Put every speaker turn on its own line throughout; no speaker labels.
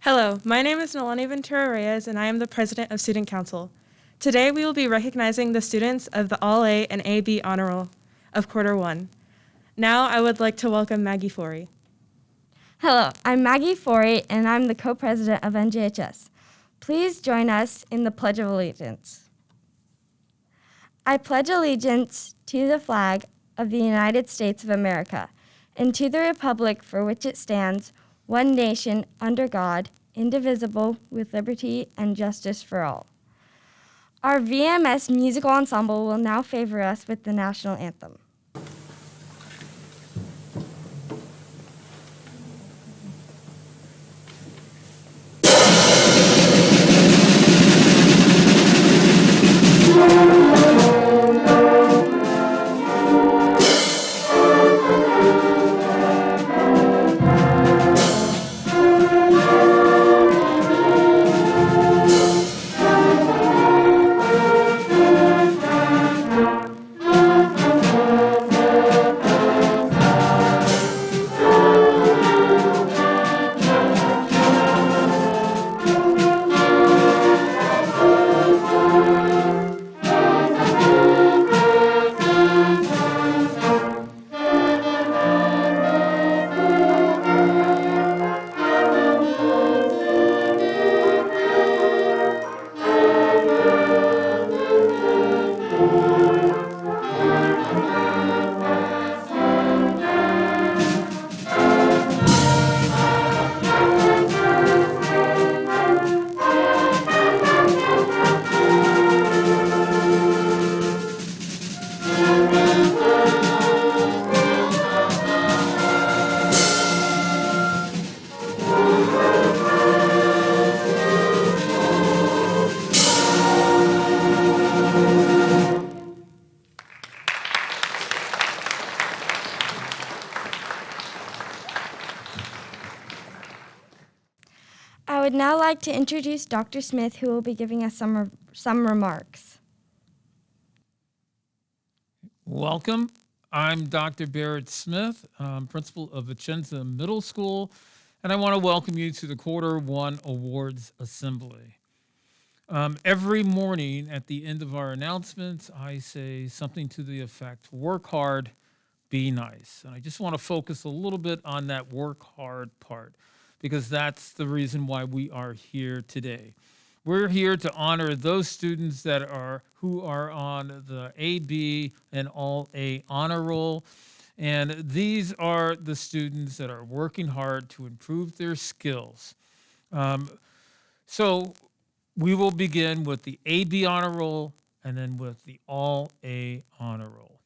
Hello, my name is Nalani Ventura Reyes, and I am the president of Student Council. Today, we will be recognizing the students of the All A and AB Honor Roll of Quarter 1. Now, I would like to welcome Maggie Forey.
Hello, I'm Maggie Forey, and I'm the co-president of NJHS. Please join us in the Pledge of Allegiance. I pledge allegiance to the flag of the United States of America and to the republic for which it stands, one nation, under God, indivisible, with liberty and justice for all. Our VMS musical ensemble will now favor us with the national anthem. I would now like to introduce Dr. Smith, who will be giving us some remarks.
Welcome. I'm Dr. Barrett Smith, principal of Vicenza Middle School, and I want to welcome you to the Quarter 1 Awards Assembly. Every morning at the end of our announcements, I say something to the effect, work hard, be nice. And I just want to focus a little bit on that work hard part, because that's the reason why we are here today. We're here to honor those students who are on the AB and All A Honor Roll. And these are the students that are working hard to improve their skills. So we will begin with the AB Honor Roll and then with the All A Honor Roll.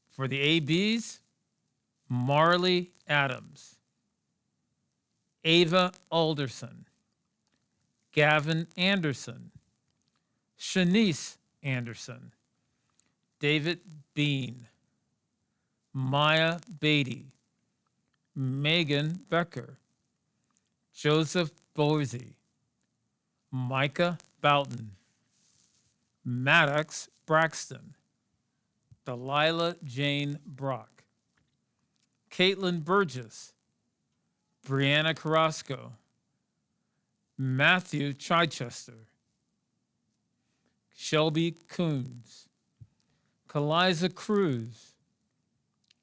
For the ABs, Marley Adams, Ava Alderson, Gavin Anderson, Shanice Anderson, David Bean, Maya Beatty, Megan Becker, Joseph Bosey, Micah Boughton, Maddox Braxton, Delilah Jane Brock, Caitlin Burgess, Brianna Carrasco, Matthew Chichester, Shelby Coons, Kaliza Cruz,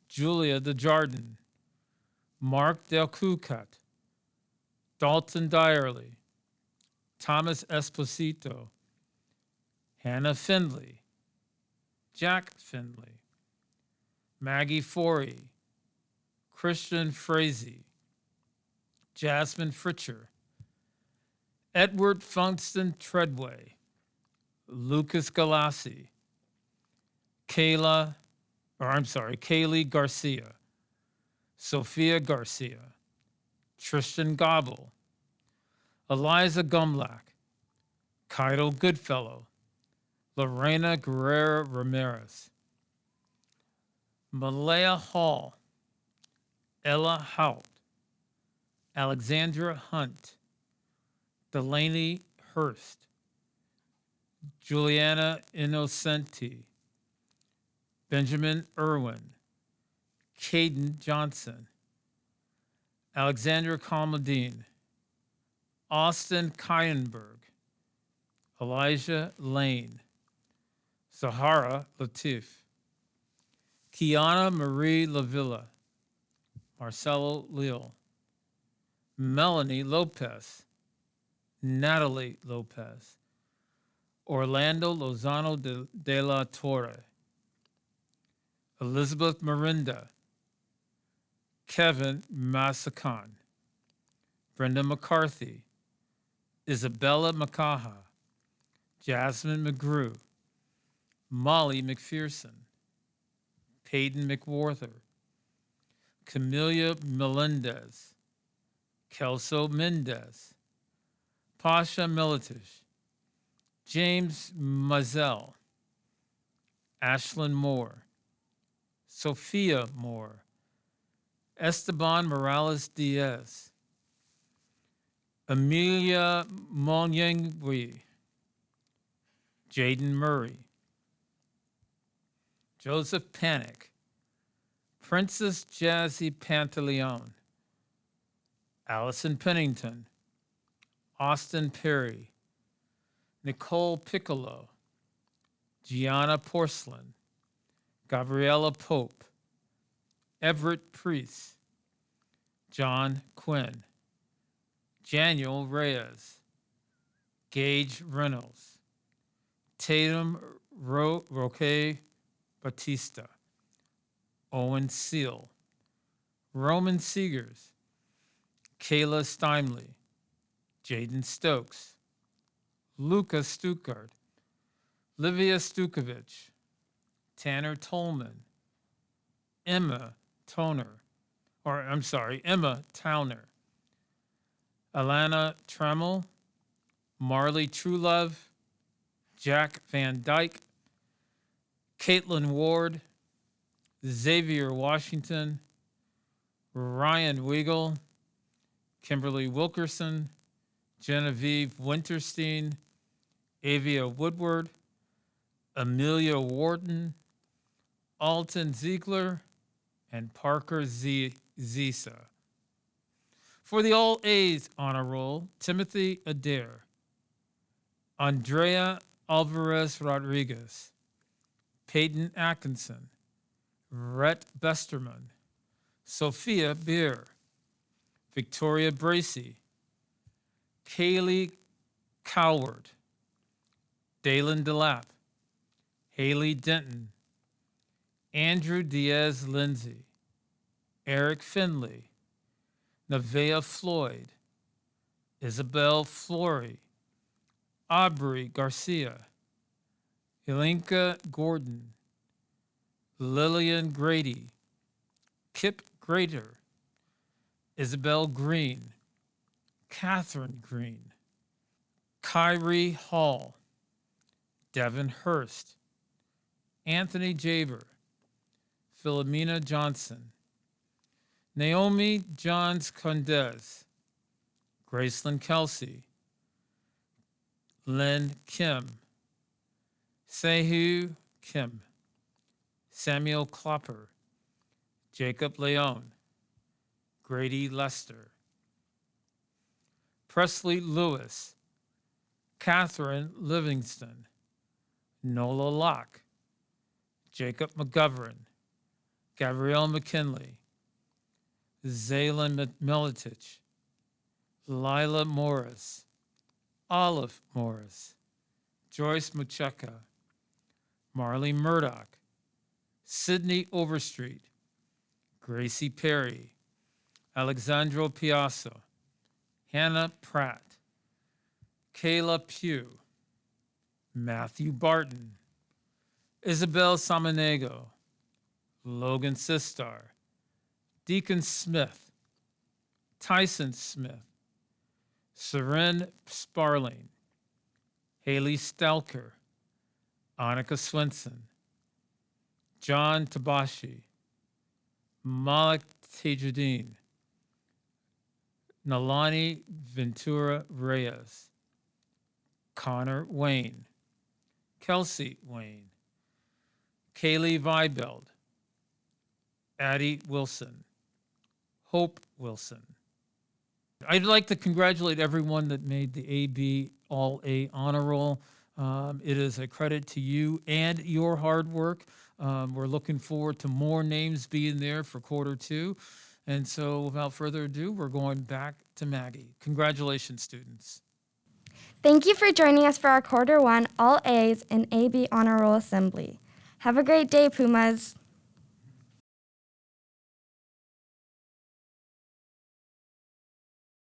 Julia DeJardin, Mark Del Cucat, Dalton Dyerly, Thomas Esposito, Hannah Findley, Jack Findley, Maggie Forey, Christian Frazee, Jasmine Fritcher, Edward Funkston Treadway, Lucas Galassi, Kaylee Garcia, Sophia Garcia, Tristan Gobble, Eliza Gumlack, Kaido Goodfellow, Lorena Guerrero Ramirez, Malaya Hall, Ella Hout, Alexandra Hunt, Delaney Hurst, Juliana Innocenti, Benjamin Irwin, Caden Johnson, Alexandra Kalmadine, Austin Kyenberg, Elijah Lane, Zahara Latif, Kiana Marie Lavilla, Marcelo Leal, Melanie Lopez, Natalie Lopez, Orlando Lozano de la Torre, Elizabeth Marinda, Kevin Massacan, Brenda McCarthy, Isabella Makaha, Jasmine McGrew, Molly McPherson, Peyton McWarther, Camelia Melendez, Kelso Mendez, Pasha Militish, James Mazel, Ashlyn Moore, Sophia Moore, Esteban Morales Diaz, Amelia Monyengwi, Jaden Murray, Joseph Panic, Princess Jazzy Pantaleon, Allison Pennington, Austin Perry, Nicole Piccolo, Gianna Porcelain, Gabriella Pope, Everett Priest, John Quinn, Daniel Reyes, Gage Reynolds, Tatum Roque Batista, Owen Seal, Roman Seegers, Kayla Steinley, Jaden Stokes, Luca Stuckart, Livia Stukovich, Tanner Tolman, Emma Towner, Alana Trammell, Marley Truelove, Jack Van Dyke, Caitlin Ward, Xavier Washington, Ryan Weigel, Kimberly Wilkerson, Genevieve Winterstein, Avia Woodward, Amelia Wharton, Alton Ziegler, and Parker Zisa. For the All A's honor roll, Timothy Adair, Andrea Alvarez Rodriguez, Peyton Atkinson, Rhett Besterman, Sophia Beer, Victoria Bracey, Kaylee Coward, Dalen DeLapp, Haley Denton, Andrew Diaz Lindsay, Eric Finley, Nevaeh Floyd, Isabel Flory, Aubrey Garcia, Elinka Gordon, Lillian Grady, Kip Grater, Isabel Green, Catherine Green, Kyrie Hall, Devin Hurst, Anthony Jaber, Philomena Johnson, Naomi Johns Condez, Gracelyn Kelsey, Lynn Kim, Sehu Kim, Samuel Klopper, Jacob Leone, Grady Lester, Presley Lewis, Catherine Livingston, Nola Locke, Jacob McGovern, Gabrielle McKinley, Zaylin Militich, Lila Morris, Olive Morris, Joyce Mucheka, Marley Murdoch, Sydney Overstreet, Gracie Perry, Alexandro Piasso, Hannah Pratt, Kayla Pugh, Matthew Barton, Isabel Samanego, Logan Sistar, Deacon Smith, Tyson Smith, Seren Sparling, Haley Stelker, Annika Swenson, John Tabashi, Malik Tajuddin, Nalani Ventura Reyes, Connor Wayne, Kelsey Wayne, Kaylee Vibeld, Addie Wilson, Hope Wilson, I'd like to congratulate everyone that made the AB All A Honor Roll. It is a credit to you and your hard work. We're looking forward to more names being there for quarter two. And so without further ado, we're going back to Maggie. Congratulations, students.
Thank you for joining us for our quarter one All A's and AB Honor Roll Assembly. Have a great day, Pumas.